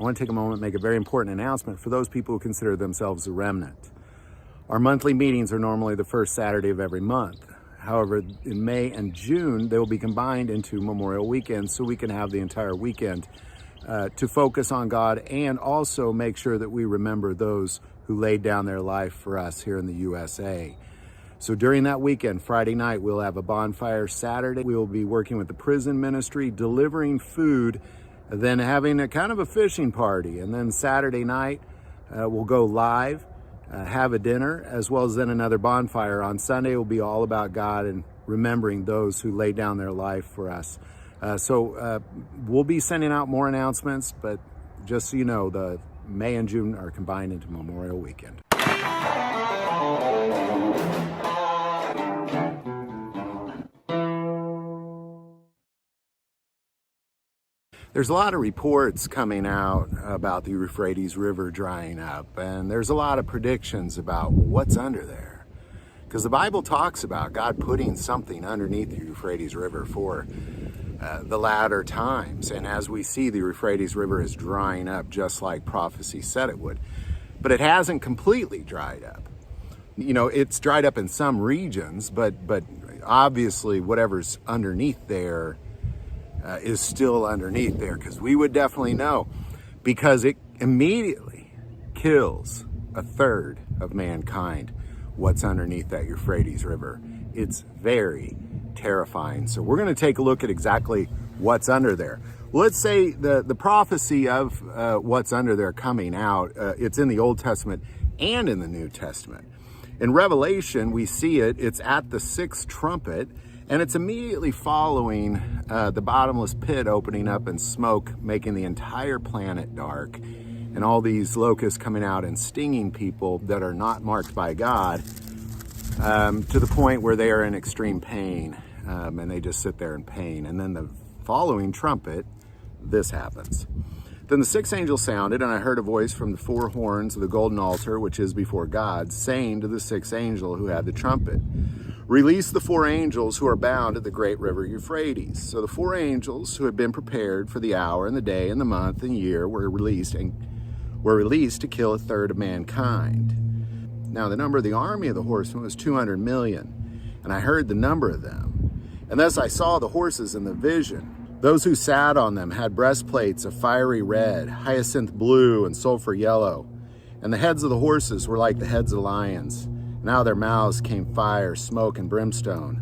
want to take a moment and make a very important announcement for those people who consider themselves a remnant. Our monthly meetings are normally the first Saturday of every month. However, in May and June, they will be combined into Memorial Weekend so we can have the entire weekend to focus on God and also make sure that we remember those who laid down their life for us here in the USA. So during that weekend, Friday night, we'll have a bonfire. Saturday, we will be working with the prison ministry, delivering food, then having a kind of a fishing party. And then Saturday night, we'll go live, have a dinner, as well as then another bonfire. On Sunday will be all about God and remembering those who laid down their life for us. So we'll be sending out more announcements, but just so you know, the May and June are combined into Memorial Weekend. There's a lot of reports coming out about the Euphrates River drying up, and there's a lot of predictions about what's under there. Because the Bible talks about God putting something underneath the Euphrates River for the latter times. And as we see, the Euphrates River is drying up just like prophecy said it would. But it hasn't completely dried up. You know, it's dried up in some regions, but obviously whatever's underneath there is still underneath there, because we would definitely know, because it immediately kills a third of mankind what's underneath that Euphrates River. It's very terrifying. So we're going to take a look at exactly what's under there. Let's say the prophecy of what's under there coming out, it's in the Old Testament and in the New Testament. In Revelation, we see it's at the sixth trumpet, and it's immediately following the bottomless pit opening up and smoke, making the entire planet dark, and all these locusts coming out and stinging people that are not marked by God to the point where they are in extreme pain, and they just sit there in pain. And then the following trumpet, this happens. Then the sixth angel sounded, and I heard a voice from the four horns of the golden altar, which is before God, saying to the sixth angel who had the trumpet, "Release the four angels who are bound at the great river Euphrates." So the four angels who had been prepared for the hour and the day and the month and year were released to kill a third of mankind. Now the number of the army of the horsemen was 200 million, and I heard the number of them. And thus I saw the horses in the vision. Those who sat on them had breastplates of fiery red, hyacinth blue, and sulfur yellow. And the heads of the horses were like the heads of lions. Now their mouths came fire, smoke, and brimstone.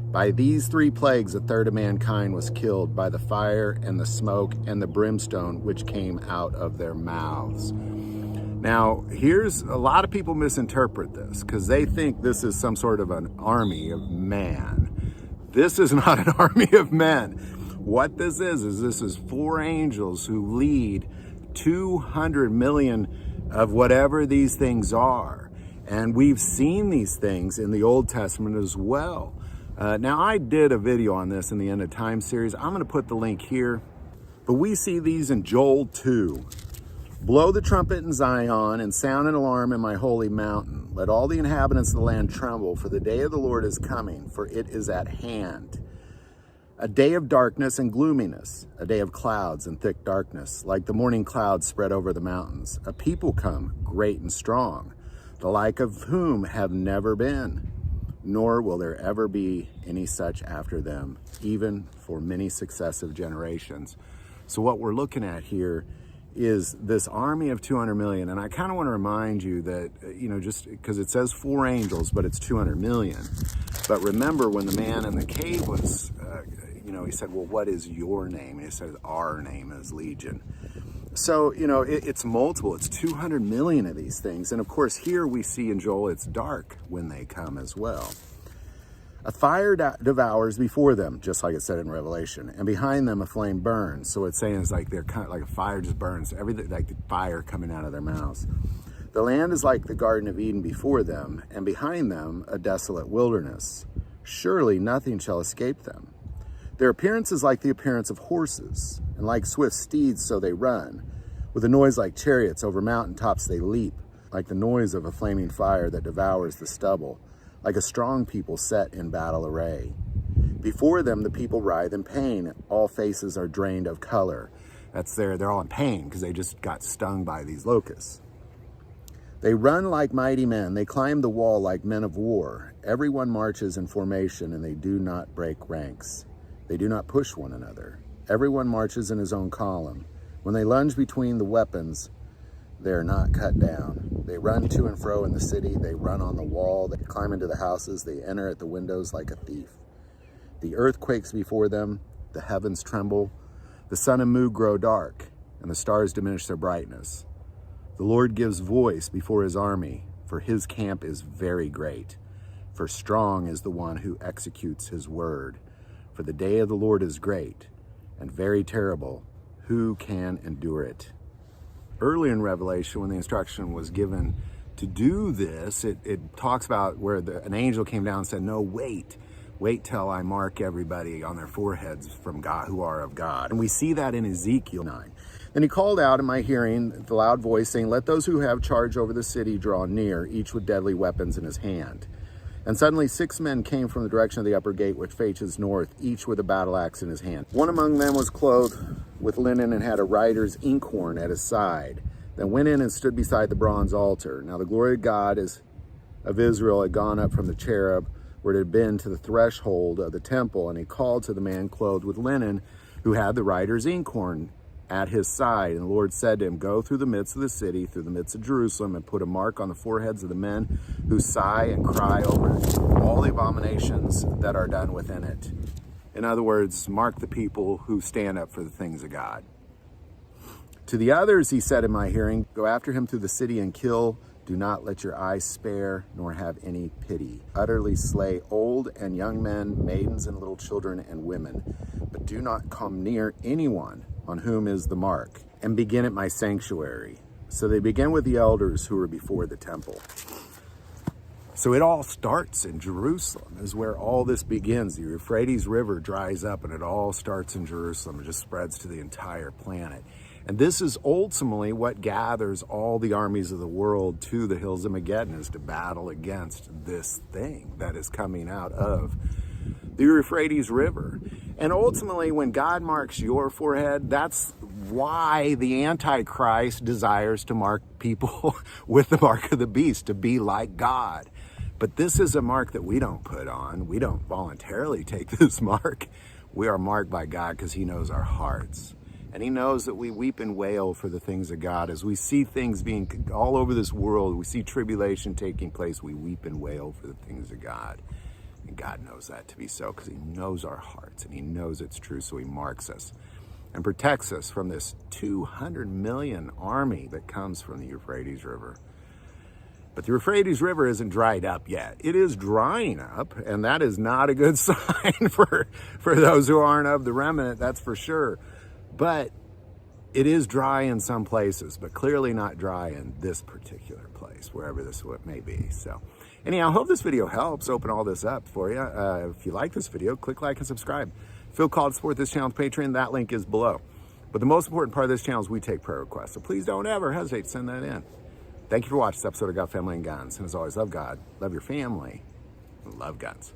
By these three plagues, a third of mankind was killed by the fire and the smoke and the brimstone which came out of their mouths. Now, here's a lot of people misinterpret this because they think this is some sort of an army of man. This is not an army of men. What this is four angels who lead 200 million of whatever these things are. And we've seen these things in the Old Testament as well. Now, I did a video on this in the End of Time series. I'm going to put the link here. But we see these in Joel 2. "Blow the trumpet in Zion and sound an alarm in my holy mountain. Let all the inhabitants of the land tremble, for the day of the Lord is coming, for it is at hand. A day of darkness and gloominess, a day of clouds and thick darkness, like the morning clouds spread over the mountains. A people come, great and strong, the like of whom have never been, nor will there ever be any such after them, even for many successive generations." So what we're looking at here is this army of 200 million. And I kind of want to remind you that, you know, just because it says four angels, but it's 200 million. But remember when the man in the cave was, he said, "Well, what is your name?" And he said, "Our name is Legion." So, it's multiple. It's 200 million of these things. And of course, here we see in Joel, it's dark when they come as well. "A fire devours before them," just like it said in Revelation, "and behind them a flame burns." So it's saying it's like they're kind of like a fire just burns, everything like the fire coming out of their mouths. "The land is like the Garden of Eden before them, and behind them a desolate wilderness. Surely nothing shall escape them. Their appearance is like the appearance of horses, and like swift steeds so they run. With a noise like chariots over mountain tops they leap, like the noise of a flaming fire that devours the stubble, like a strong people set in battle array. Before them the people writhe in pain, all faces are drained of color." They're all in pain because they just got stung by these locusts. They run like mighty men. They climb the wall like men of war. Everyone marches in formation, and they do not break ranks. They do not push one another. Everyone marches in his own column. When they lunge between the weapons, they are not cut down. They run to and fro in the city. They run on the wall. They climb into the houses. They enter at the windows like a thief. The earth quakes before them. The heavens tremble. The sun and moon grow dark, and the stars diminish their brightness. The Lord gives voice before his army, for his camp is very great. For strong is the one who executes his word. For the day of the Lord is great and very terrible. Who can endure it? Early in Revelation, when the instruction was given to do this, it talks about where an angel came down and said, no, wait till I mark everybody on their foreheads from God, who are of God. And we see that in Ezekiel 9. Then he called out in my hearing the loud voice, saying, let those who have charge over the city draw near, each with deadly weapons in his hand. And suddenly 6 men came from the direction of the upper gate, which faces north, each with a battle axe in his hand. One among them was clothed with linen and had a writer's inkhorn at his side. Then went in and stood beside the bronze altar. Now the glory of God of Israel had gone up from the cherub, where it had been, to the threshold of the temple, and he called to the man clothed with linen, who had the writer's inkhorn at his side. And the Lord said to him, go through the midst of the city, through the midst of Jerusalem, and put a mark on the foreheads of the men who sigh and cry over all the abominations that are done within it. In other words, mark the people who stand up for the things of God. To the others he said in my hearing, go after him through the city and kill. Do not let your eyes spare, nor have any pity. Utterly slay old and young men, maidens and little children and women. But do not come near anyone on whom is the mark, and begin at my sanctuary. So they begin with the elders who are before the temple. So it all starts in Jerusalem, is where all this begins. The Euphrates River dries up, and it all starts in Jerusalem. It just spreads to the entire planet. And this is ultimately what gathers all the armies of the world to the hills of Megiddo, is to battle against this thing that is coming out of the Euphrates River. And ultimately, when God marks your forehead, that's why the Antichrist desires to mark people with the mark of the beast, to be like God. But this is a mark that we don't put on. We don't voluntarily take this mark. We are marked by God because he knows our hearts. And he knows that we weep and wail for the things of God. As we see things being all over this world, we see tribulation taking place, we weep and wail for the things of God. And God knows that to be so, because he knows our hearts and he knows it's true, so he marks us and protects us from this 200 million army that comes from the Euphrates River. But the Euphrates River isn't dried up yet. It is drying up, and that is not a good sign for those who aren't of the remnant, that's for sure. But it is dry in some places, but clearly not dry in this particular place, wherever this may be. So anyhow, I hope this video helps open all this up for you. If you like this video, click like and subscribe. Feel called to support this channel with Patreon. That link is below. But the most important part of this channel is we take prayer requests. So please don't ever hesitate to send that in. Thank you for watching this episode of God, Family, and Guns. And as always, love God, love your family, and love guns.